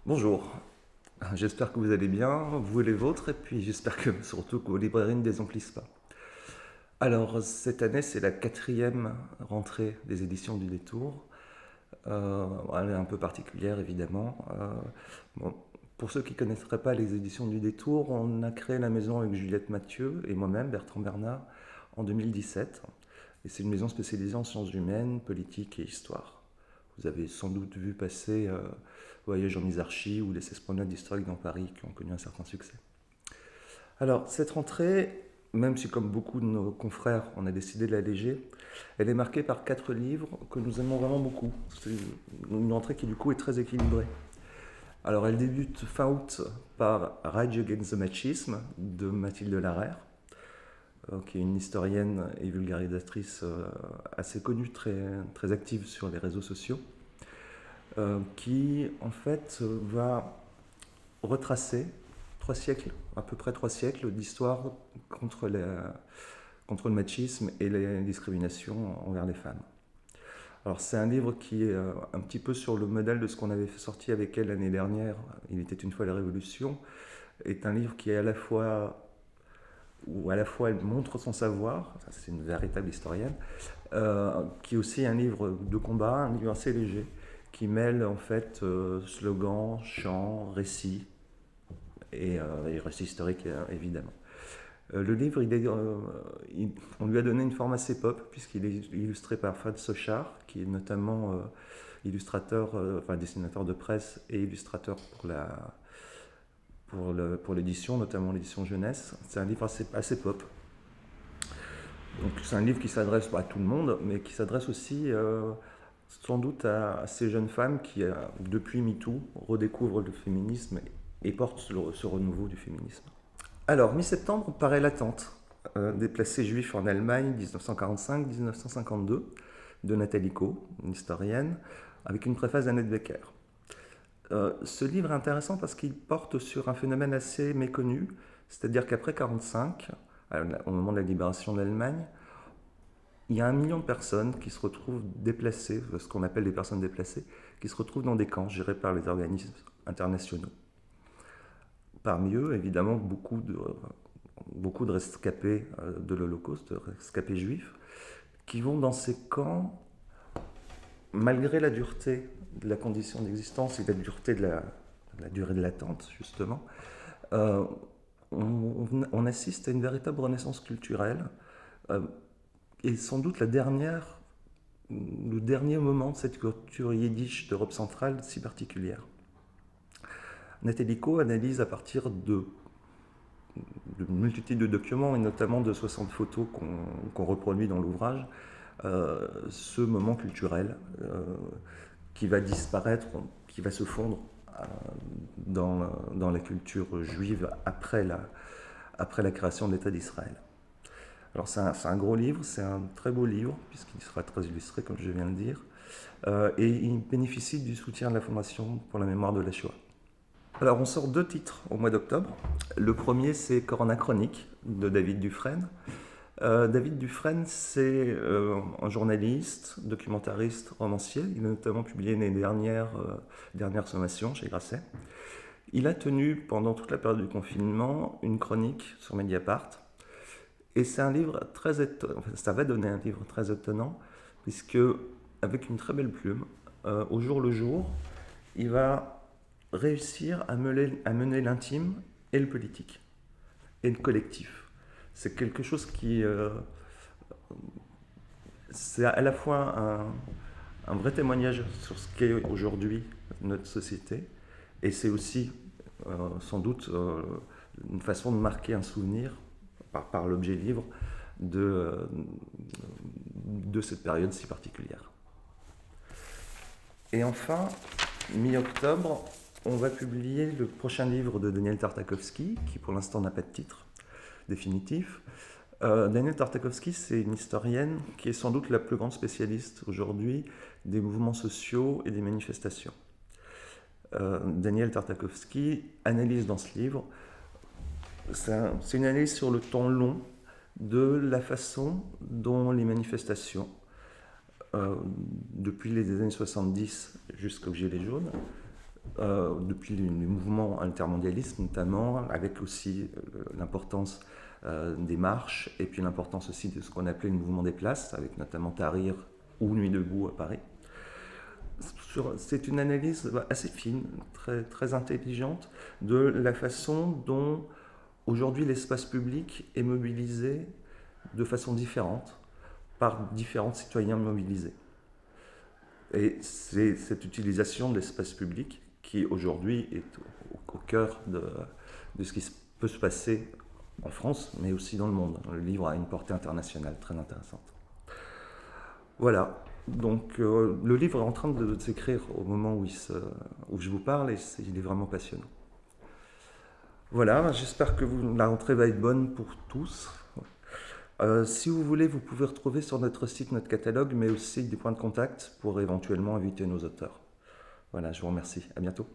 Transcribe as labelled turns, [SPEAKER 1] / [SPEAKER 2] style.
[SPEAKER 1] Bonjour, j'espère que vous allez bien, vous et les vôtres, et puis j'espère que surtout que vos librairies ne désemplissent pas. Alors, cette année, c'est la quatrième rentrée des éditions du Détour. Elle est un peu particulière, évidemment. Bon, pour ceux qui ne connaîtraient pas les éditions du Détour, on a créé la maison avec Juliette Mathieu et moi-même, Bertrand Bernard, en 2017. Et c'est une maison spécialisée en sciences humaines, politique et histoire. Vous avez sans doute vu passer Voyage en Isarchie ou Les Esplanades historiques dans Paris qui ont connu un certain succès. Alors, cette rentrée, même si comme beaucoup de nos confrères, on a décidé de l'alléger, elle est marquée par 4 livres que nous aimons vraiment beaucoup. C'est une rentrée qui du coup est très équilibrée. Alors, elle débute fin août par Rage Against the Machisme de Mathilde Larère, qui est une historienne et vulgarisatrice assez connue, très active sur les réseaux sociaux, qui en fait va retracer 3 siècles, à peu près 3 siècles d'histoire contre, contre le machisme et les discriminations envers les femmes. Alors c'est un livre qui est un petit peu sur le modèle de ce qu'on avait sorti avec elle l'année dernière, Il était une fois la Révolution, est un livre qui est à la fois où à la fois elle montre son savoir, c'est une véritable historienne, qui est aussi un livre de combat, un livre assez léger, qui mêle en fait slogans, chants, récits, et récits historiques évidemment. Le livre, on lui a donné une forme assez pop, puisqu'il est illustré par Fred Sochard, qui est notamment illustrateur, enfin dessinateur de presse et illustrateur pour l'édition, notamment l'édition jeunesse. C'est un livre assez pop. Donc c'est un livre qui s'adresse à tout le monde, mais qui s'adresse aussi sans doute à ces jeunes femmes qui, depuis MeToo, redécouvrent le féminisme et portent ce renouveau du féminisme. Alors, mi-septembre paraît L'attente, déplacés juifs en Allemagne 1945-1952, de Nathalie Coe, une historienne, avec une préface d'Annette Becker. Ce livre est intéressant parce qu'il porte sur un phénomène assez méconnu, c'est-à-dire qu'après 1945, au moment de la libération de l'Allemagne, il y a 1 million de personnes qui se retrouvent déplacées, ce qu'on appelle des personnes déplacées, qui se retrouvent dans des camps gérés par les organismes internationaux. Parmi eux, évidemment, beaucoup de rescapés de l'Holocauste, de rescapés juifs, qui vont dans ces camps, malgré la dureté de la condition d'existence et la dureté de la durée de l'attente, justement, euh, on assiste à une véritable renaissance culturelle, et sans doute le dernier moment de cette culture yiddish d'Europe centrale si particulière. Nathalie Coe analyse à partir de multitudes de documents et notamment de 60 photos qu'on reproduit dans l'ouvrage, ce moment culturel qui va disparaître, qui va se fondre dans la culture juive après la création de l'État d'Israël. Alors c'est un gros livre, c'est un très beau livre, puisqu'il sera très illustré, comme je viens de dire, et il bénéficie du soutien de la Fondation pour la mémoire de la Shoah. Alors on sort 2 titres au mois d'octobre. Le premier, c'est Corona Chronique de David Dufresne. David Dufresne, c'est un journaliste, documentariste, romancier. Il a notamment publié les dernières sommations chez Grasset. Il a tenu pendant toute la période du confinement une chronique sur Mediapart. Et c'est un livre très étonnant, ça va donner un livre très étonnant, puisque avec une très belle plume, au jour le jour, il va réussir à mener l'intime et le politique, et le collectif. C'est quelque chose qui... c'est à la fois un vrai témoignage sur ce qu'est aujourd'hui notre société, et c'est aussi sans doute une façon de marquer un souvenir par l'objet livre de cette période si particulière. Et enfin, mi-octobre, on va publier le prochain livre de Daniel Tartakovsky, qui pour l'instant n'a pas de titre définitif. Daniel Tartakovsky, c'est une historienne qui est sans doute la plus grande spécialiste aujourd'hui des mouvements sociaux et des manifestations. Daniel Tartakovsky analyse dans ce livre, c'est une analyse sur le temps long de la façon dont les manifestations, depuis les années 70 jusqu'aux Gilets jaunes, depuis les mouvements altermondialistes notamment, avec aussi l'importance des marches, et puis l'importance aussi de ce qu'on appelait le mouvement des places, avec notamment Tahrir ou Nuit debout à Paris. C'est une analyse assez fine, très, très intelligente, de la façon dont aujourd'hui l'espace public est mobilisé de façon différente par différents citoyens mobilisés. Et c'est cette utilisation de l'espace public qui aujourd'hui est au cœur de ce qui peut se passer en France, mais aussi dans le monde. Le livre a une portée internationale très intéressante. Voilà, donc le livre est en train de s'écrire au moment où je vous parle, et il est vraiment passionnant. Voilà, j'espère que la rentrée va être bonne pour tous. Si vous voulez, vous pouvez retrouver sur notre site notre catalogue, mais aussi des points de contact pour éventuellement inviter nos auteurs. Voilà, je vous remercie. À bientôt.